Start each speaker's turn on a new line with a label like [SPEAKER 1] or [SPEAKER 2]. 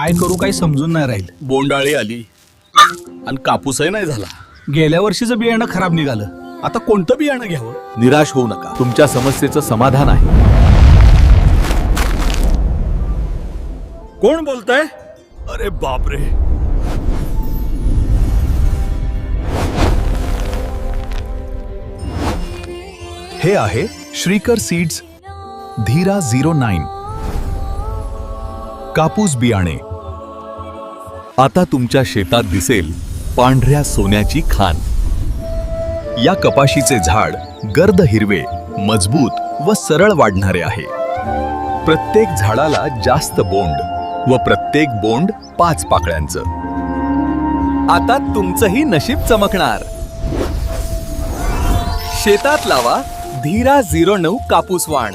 [SPEAKER 1] काय करू काही समजून नाही राहील.
[SPEAKER 2] बोंडाळी आली आणि कापूसही नाही झाला.
[SPEAKER 1] गेल्या वर्षीचं बियाणं खराब निघालं. आता कोणतं बियाणं घ्यावं?
[SPEAKER 3] निराश होऊ नका, तुमच्या समस्येचं समाधान आहे.
[SPEAKER 2] कोण बोलतंय? अरे बापरे.
[SPEAKER 4] हे आहे श्रीकर सीड्स धीरा 09 कापूस बियाणे.
[SPEAKER 3] आता तुमच्या शेतात दिसेल पांढऱ्या सोन्याची खान.
[SPEAKER 4] या कपाशीचे झाड गर्द हिरवे, मजबूत व सरळ वाढणारे आहे. प्रत्येक झाडाला जास्त बोंड व प्रत्येक बोंड 5 पाकळ्यांचं.
[SPEAKER 3] आता तुमचंही नशीब चमकणार. शेतात लावा धीरा 09 कापूस वाण.